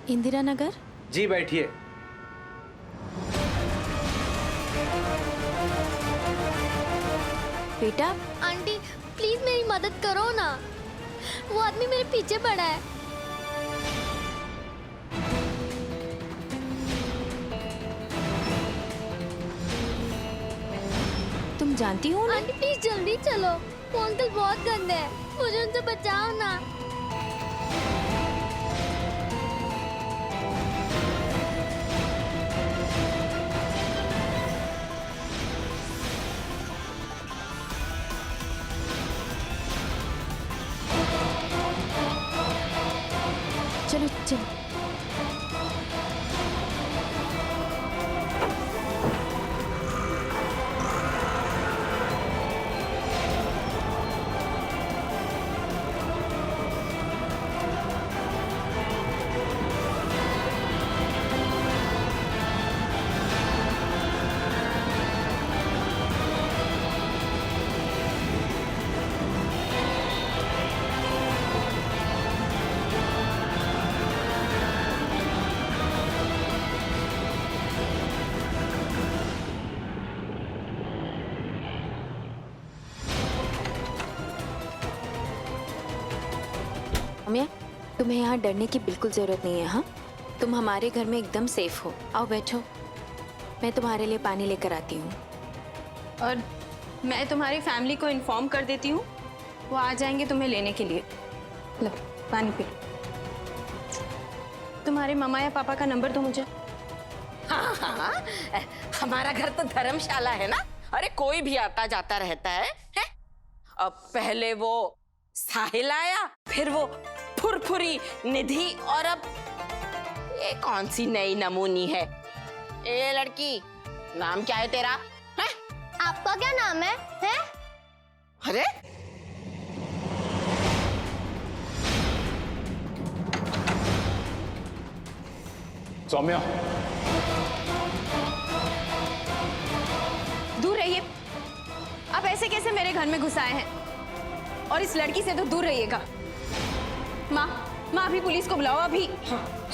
इंदिरा नगर। जी बैठिए। बेटा aunty please मेरी मदद करो ना, वो आदमी मेरे पीछे पड़ा है। तुम जानती हो ना? आंटी प्लीज जल्दी चलो, वो अंकल बहुत गंदे हैं, मुझे उनसे बचाओ ना। चलो चलो। सौम्या, तुम्हें यहाँ डरने की बिल्कुल जरूरत नहीं है। हाँ, तुम हमारे घर में एकदम सेफ हो। आओ बैठो, मैं तुम्हारे लिए पानी लेकर आती हूँ। और मैं तुम्हारी फैमिली को इन्फॉर्म कर देती हूँ, वो आ जाएंगे तुम्हें लेने के लिए। लो पानी पी लो। तुम्हारे मम्मा या पापा का नंबर दो मुझे। हाँ हाँ, हमारा घर तो धर्मशाला है ना। अरे कोई भी आता जाता रहता है? अब पहले वो साहिल आया, फिर वो फुरफुरी निधि, और अब ये कौन सी नई नमूनी है? ए लड़की, नाम क्या है तेरा? है? आपका क्या नाम है? अरे सौम्या, दूर रहिए। आप ऐसे कैसे मेरे घर में घुस आए हैं? और इस लड़की से तो दूर रहिएगा। माँ, माँ अभी पुलिस को बुलाओ अभी।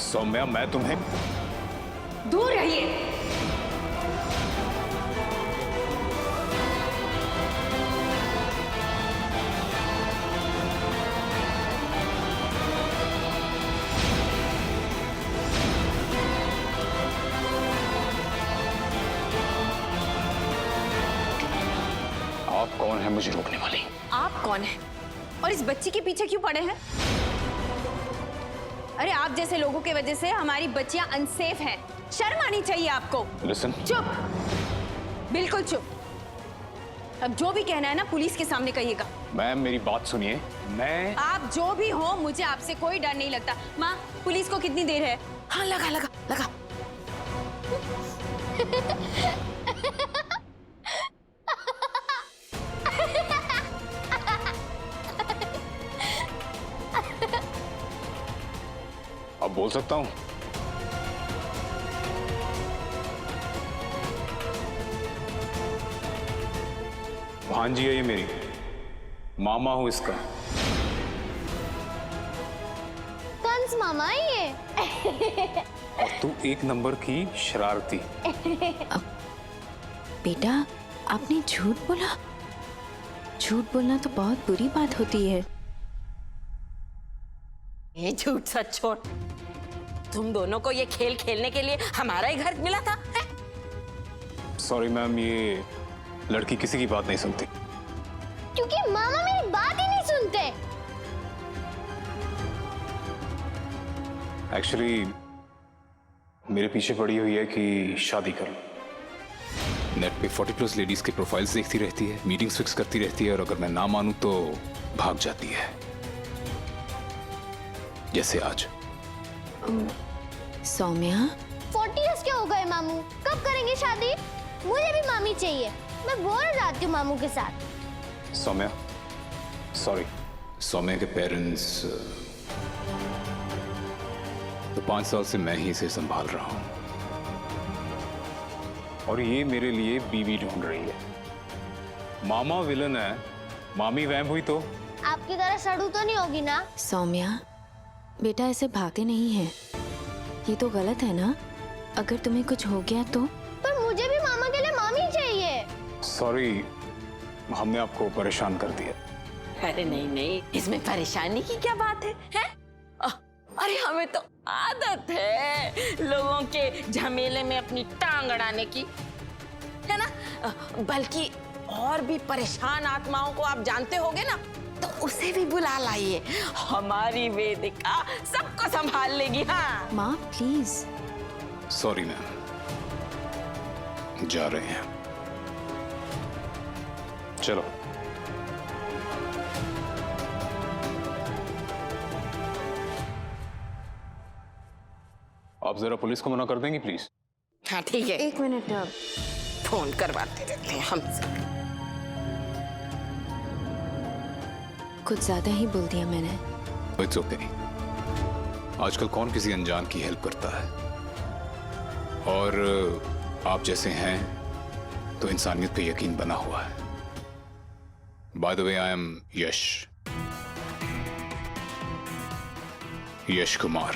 सौम्या मैं तुम्हें। दूर रहिए। आप कौन है मुझे रोकने वाली? आप कौन है और इस बच्ची के पीछे क्यों पड़े हैं? अरे आप जैसे लोगों की वजह से हमारी बच्चियां अनसेफ हैं। शर्म आनी चाहिए आपको। लिसन। चुप, बिल्कुल चुप। अब जो भी कहना है ना पुलिस के सामने कहिएगा। मैम मेरी बात सुनिए। मैं आप जो भी हो, मुझे आपसे कोई डर नहीं लगता। माँ, पुलिस को कितनी देर है? हाँ, लगा लगा लगा। अब बोल सकता हूँ? भांजी है ये मेरी, मामा हूं इसका। कंस मामा है ये। और तू एक नंबर की शरारती। बेटा आपने झूठ बोला। झूठ बोलना तो बहुत बुरी बात होती है। ये झूठ सच छोड़, तुम दोनों को ये खेल खेलने के लिए हमारा ही घर मिला था? सॉरी मैम, ये लड़की किसी की बात नहीं सुनती। क्योंकि मामा मेरी बात ही नहीं सुनते। एक्चुअली मेरे पीछे पड़ी हुई है कि शादी कर लो। नेट पे 40+ लेडीज के प्रोफाइल्स देखती रहती है, मीटिंग्स फिक्स करती रहती है, और अगर मैं ना मानूं तो भाग जाती है, जैसे आज। सौम्या 40 इयर्स के हो गए मामू, कब करेंगे शादी? मुझे भी मामी चाहिए, मैं बोर हो जाती हूँ मामू के साथ। सौम्या सॉरी। सौम्या के पेरेंट्स तो 5 साल से मैं ही इसे संभाल रहा हूं, और ये मेरे लिए बीवी ढूंढ रही है। मामा विलन है, मामी वैम्प हुई तो? आपकी तरह सड़ू तो नहीं होगी ना? सौम्या बेटा ऐसे भागे नहीं है। ये तो गलत है ना? अगर तुम्हें कुछ हो गया तो? पर मुझे भी मामा के लिए मामी चाहिए। सॉरी, हमने आपको परेशान कर दिया। अरे नहीं नहीं, इसमें परेशानी की क्या बात है, हैं? अरे हमें तो आदत है लोगों के झमेले में अपनी टांग अड़ाने की, है ना? बल्कि और भी परेशान आत्माओं को आप जानते होगे ना, तो उसे भी बुला लाइए, हमारी वेदिका सबको संभाल लेगी। हाँ माँ प्लीज। सॉरी मैम, जा रहे हैं। चलो। आप जरा पुलिस को मना कर देंगी प्लीज? हाँ ठीक है, 1 मिनट। फोन करवाते रहते हैं हमसे। कुछ ज्यादा ही बोल दिया मैंने। It's okay. आजकल कौन किसी अनजान की हेल्प करता है, और आप जैसे हैं तो इंसानियत पे यकीन बना हुआ है। By the way, I am Yash Kumar.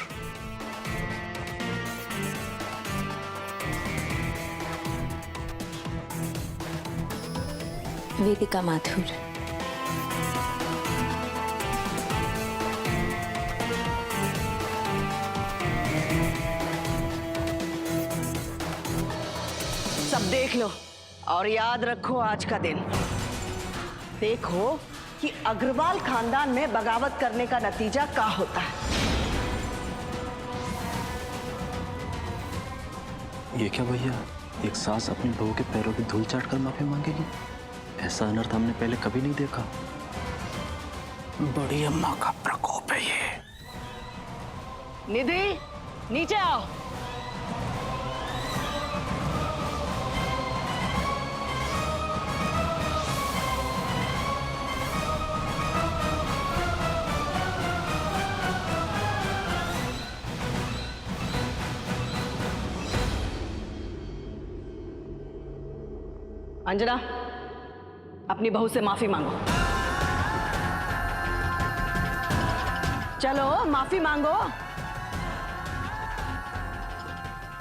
Vedika Mathur. सब देख लो और याद रखो आज का दिन। देखो कि अग्रवाल खानदान में बगावत करने का नतीजा क्या होता है। ये क्या भैया, एक सास अपनी बहू के पैरों की धूल चाट कर माफी मांगेगी? ऐसा अनर्थ हमने पहले कभी नहीं देखा। बड़ी अम्मा का प्रकोप है ये। निधि, नीचे आओ। अंजना, अपनी बहू से माफी मांगो। चलो माफी मांगो।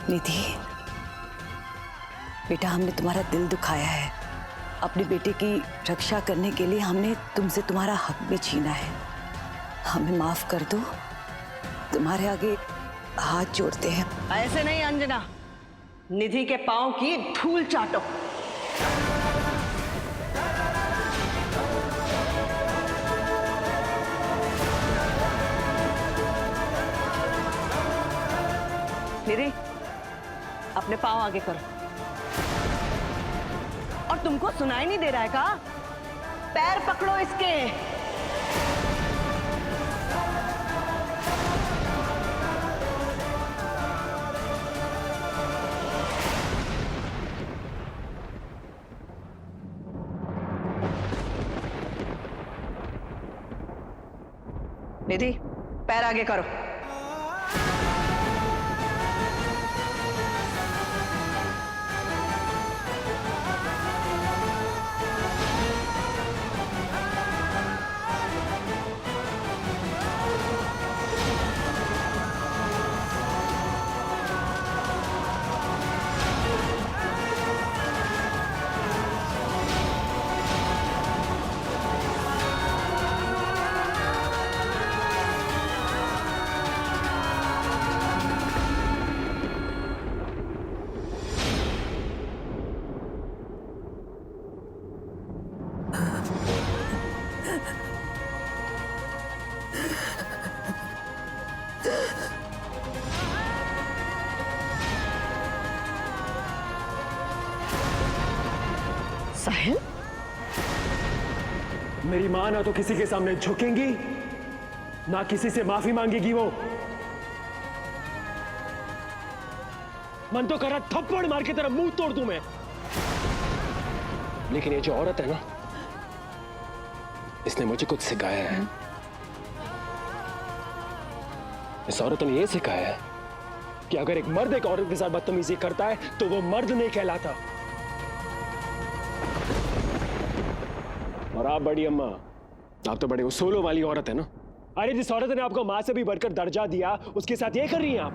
निधि, बेटा हमने तुम्हारा दिल दुखाया है। अपने बेटे की रक्षा करने के लिए हमने तुमसे तुम्हारा हक भी छीना है। हमें माफ कर दो, तुम्हारे आगे हाथ जोड़ते हैं। ऐसे नहीं अंजना, निधि के पांव की धूल चाटो। निधि, अपने पांव आगे करो। और तुमको सुनाई नहीं दे रहा है का? पैर पकड़ो इसके। निधि, पैर आगे करो। साहिल, मेरी मां ना तो किसी के सामने झुकेंगी, ना किसी से माफी मांगेगी। वो मन तो कर रहा थप्पड़ मार के तेरा मुंह तोड़ दूं मैं, लेकिन ये जो औरत है ना, इसने मुझे कुछ सिखाया है। इस औरत ने यह सिखाया है कि अगर एक मर्द एक औरत के साथ बदतमीजी करता है तो वो मर्द नहीं कहलाता। और आप बड़ी अम्मा, आप तो बड़े उसूलों वाली औरत है ना। अरे जिस औरत ने आपको मां से भी बढ़कर दर्जा दिया, उसके साथ ये कर रही हैं आप।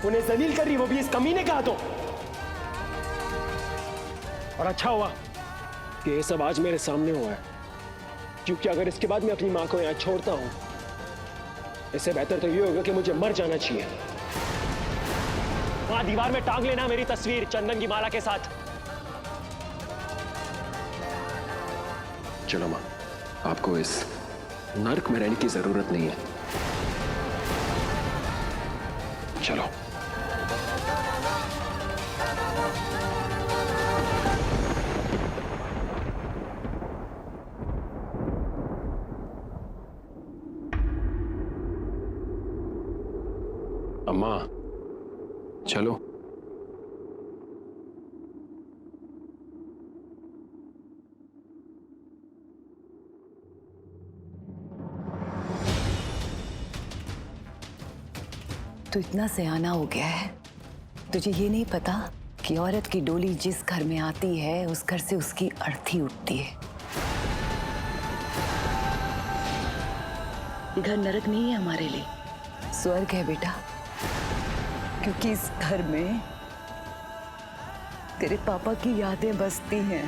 उन्हें जलील कर रही, वो भी इस कमीने का हाथों। और अच्छा हुआ कि ये सब आज मेरे सामने हुआ है, क्योंकि अगर इसके बाद मैं अपनी माँ को यहाँ छोड़ता हूँ, इससे बेहतर तो ये होगा कि मुझे मर जाना चाहिए। वहां दीवार में टांग लेना मेरी तस्वीर चंदन की माला के साथ। चलो माँ, आपको इस नर्क में रहने की जरूरत नहीं है। चलो। अम्मा, चलो। तू इतना सयाना हो गया है, तुझे ये नहीं पता कि औरत की डोली जिस घर में आती है उस घर से उसकी अर्थी उठती है। ये घर नरक नहीं है हमारे लिए, स्वर्ग है बेटा, क्योंकि इस घर में तेरे पापा की यादें बसती हैं।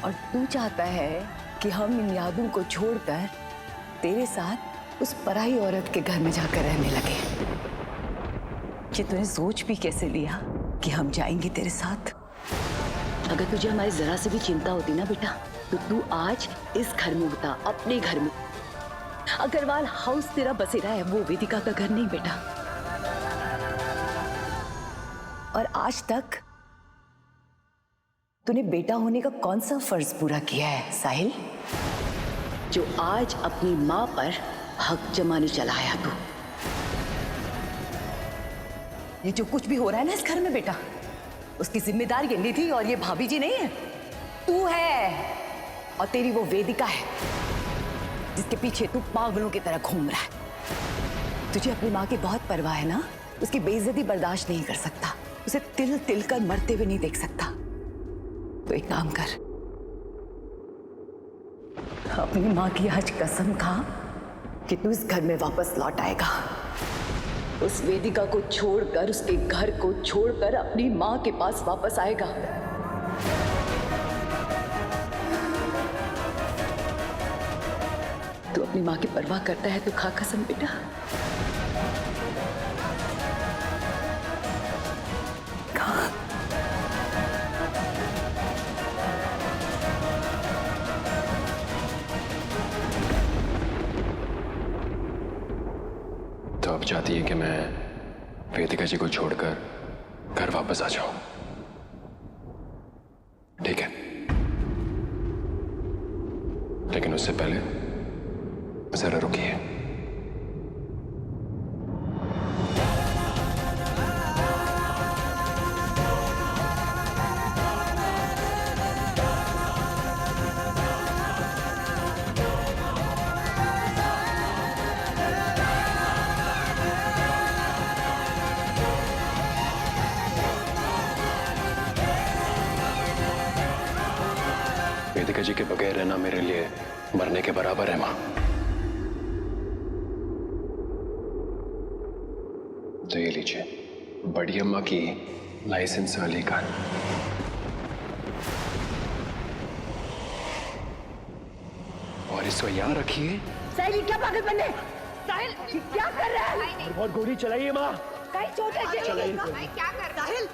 और तू चाहता है कि हम इन यादों को छोड़कर तेरे साथ उस पराई औरत के घर में जाकर रहने लगे। कि तूने सोच भी कैसे लिया कि हम जाएंगे तेरे साथ? अगर तुझे हमारी जरा से भी चिंता होती ना बेटा, तो तू आज इस घर में होता, अपने घर में। अग्रवाल हाउस तेरा बसेरा है, वो वेदिका का घर नहीं बेटा। और आज तक तूने बेटा होने का कौन सा फर्ज पूरा किया है साहिल, जो आज अपनी मां पर हक जमाने चला आया तू? ये जो कुछ भी हो रहा है ना इस घर में बेटा, उसकी जिम्मेदार ये निधि और ये भाभी जी नहीं है, तू है। और तेरी वो वेदिका है जिसके पीछे तू पागलों की तरह घूम रहा है। तुझे अपनी माँ की बहुत परवाह है ना, उसकी बेइज्जती बर्दाश्त नहीं कर सकता, उसे तिल तिल कर मरते हुए नहीं देख सकता। तो एक काम कर, अपनी माँ की आज कसम खा कि तू इस घर में वापस लौट आएगा। उस वेदिका को छोड़कर, उसके घर को छोड़कर अपनी माँ के पास वापस आएगा। तू अपनी माँ की परवाह करता है तो खा कसम बेटा। खा। तो अब चाहती है कि मैं वेदिका जी को छोड़कर घर वापस आ जाऊं, ठीक है? लेकिन उससे पहले जरा रुकिए। वेदिका जी के बगैर रहना मेरे लिए मरने के बराबर है मां। तो ये लीजिए, बड़ी अम्मा की लाइसेंस वाली कार। और इसको यहाँ रखिए। साहिल क्या पागल बने? साहिल क्या कर रहा है? बहुत गोली चलाइए माँ। कहीं चोट है? चलाइए। क्या कर रहा है?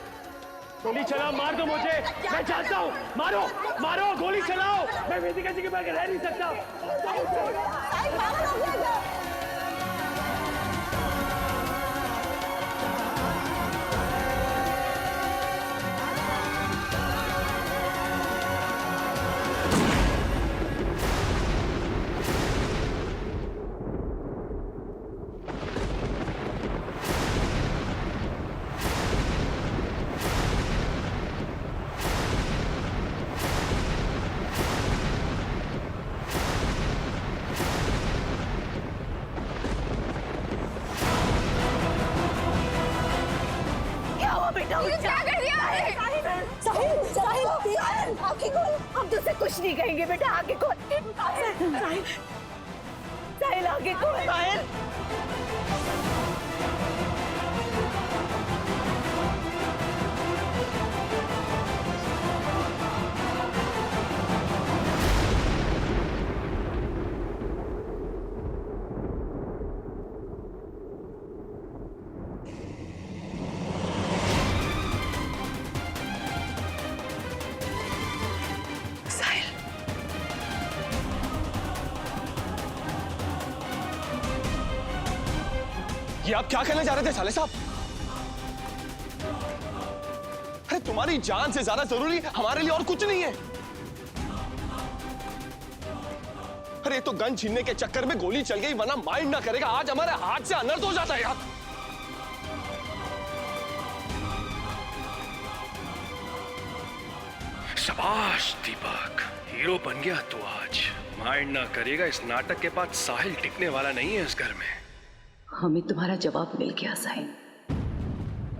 गोली चलाओ, मार दो मुझे, मैं चाहता हूँ। मारो मारो, गोली चलाओ, मैं वेदिका जी के बगैर रह नहीं सकता। क्या कर दिया आपने? साहिल, साहिल, साहिल, आगे खोल। हम तुझसे कुछ नहीं कहेंगे बेटा, आगे खोल। साहिल, साहिल, आगे खोल। साहिल। ये आप क्या कहने जा रहे थे साले साहब? अरे तुम्हारी जान से ज्यादा जरूरी हमारे लिए और कुछ नहीं है। अरे तो गन छीनने के चक्कर में गोली चल गई, वरना माइंड ना करेगा आज हमारे हाथ से अनर्थ हो जाता है यार। शाबाश दीपक, हीरो बन गया तू आज। माइंड ना करेगा, इस नाटक के बाद साहिल टिकने वाला नहीं है इस घर में। हमें तुम्हारा जवाब मिल गया साहिल।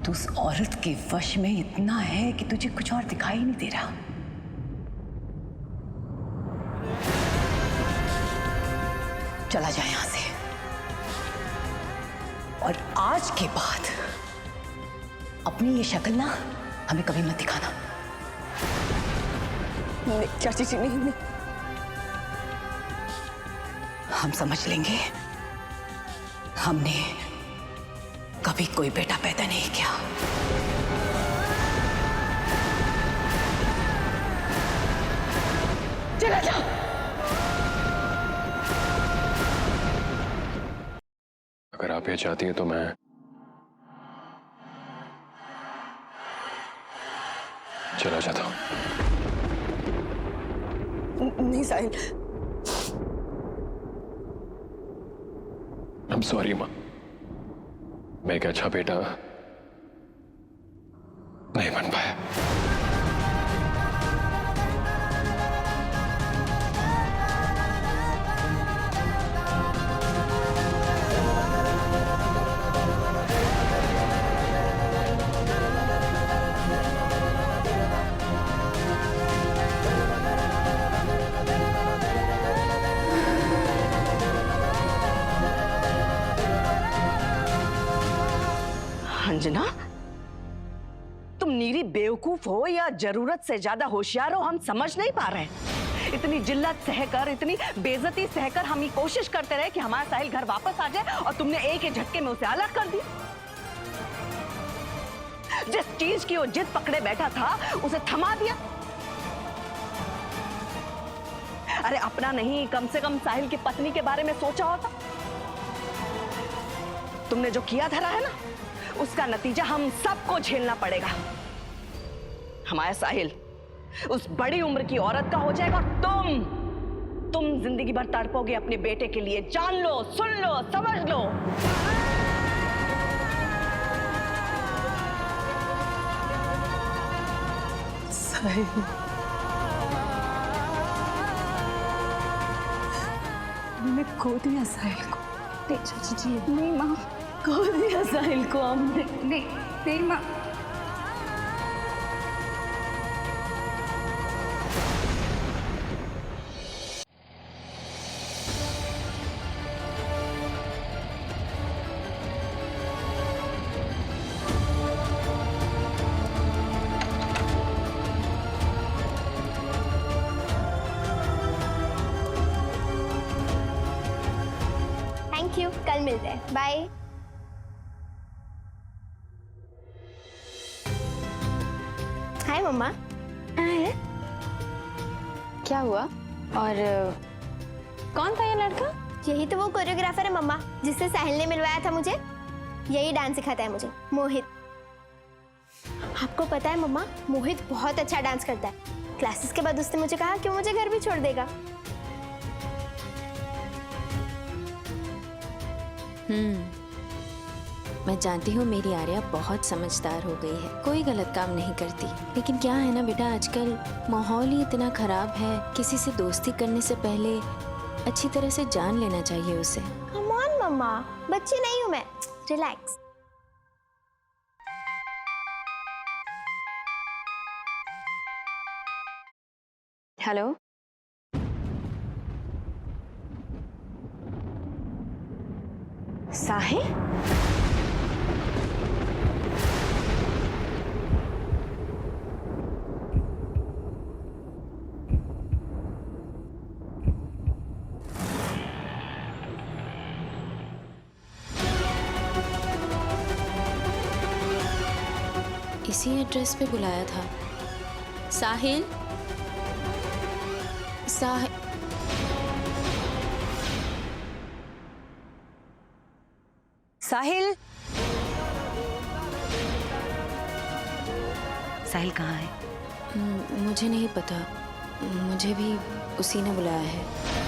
तू उस औरत के वश में इतना है कि तुझे कुछ और दिखाई नहीं दे रहा। चला जा यहां से, और आज के बाद अपनी ये शक्ल ना हमें कभी मत दिखाना। नहीं चाची जी, नहीं। हम समझ लेंगे हमने कभी कोई बेटा पैदा नहीं किया। चला जा। अगर आप ये चाहती हैं तो मैं चला जाता हूं। नहीं साहिल। I'm sorry माँ, मैं एक अच्छा बेटा नहीं बन पाया। अंजना, तुम नीरी बेवकूफ हो या जरूरत से ज्यादा होशियार हो, हम समझ नहीं पा रहे हैं। इतनी जिल्लत सहकर, इतनी बेइज्जती सहकर हम ये कोशिश करते रहे कि हमारा साहिल घर वापस आ जाए, और तुमने एक ही झटके में उसे अलग कर दिया। जिस चीज की वो जिद पकड़े बैठा था उसे थमा दिया। अरे अपना नहीं, कम से कम साहिल की पत्नी के बारे में सोचा होता। तुमने जो किया धरा है ना, उसका नतीजा हम सबको झेलना पड़ेगा। हमारा साहिल उस बड़ी उम्र की औरत का हो जाएगा, और तुम जिंदगी भर तड़पोगे अपने बेटे के लिए। जान लो, सुन लो, समझ लो। साहिल, हमने खो दिया साहिल को। नहीं चाची जी, नहीं माँ, खो दिया साहिल को हमने। नहीं माँ। थैंक यू, कल मिलते हैं। बाय। हाय मम्मा। है? क्या हुआ? और कौन था ये लड़का? यही तो वो कोरियोग्राफर है मम्मा, जिससे साहिल ने मिलवाया था मुझे। यही डांस सिखाता है मुझे, मोहित। आपको पता है मम्मा, मोहित बहुत अच्छा डांस करता है। क्लासेस के बाद उसने मुझे कहा कि वो मुझे घर भी छोड़ देगा। मैं जानती हूँ मेरी आर्या बहुत समझदार हो गई है, कोई गलत काम नहीं करती। लेकिन क्या है ना बेटा, आजकल माहौल ही इतना खराब है, किसी से दोस्ती करने से पहले अच्छी तरह से जान लेना चाहिए उसे। कम ऑन मम्मा, बच्ची नहीं हूँ मैं, रिलैक्स। हेलो, साहिल? इसी एड्रेस पे बुलाया था। साहिल, साहिल, साहिल कहाँ है? मुझे नहीं पता, मुझे भी उसी ने बुलाया है।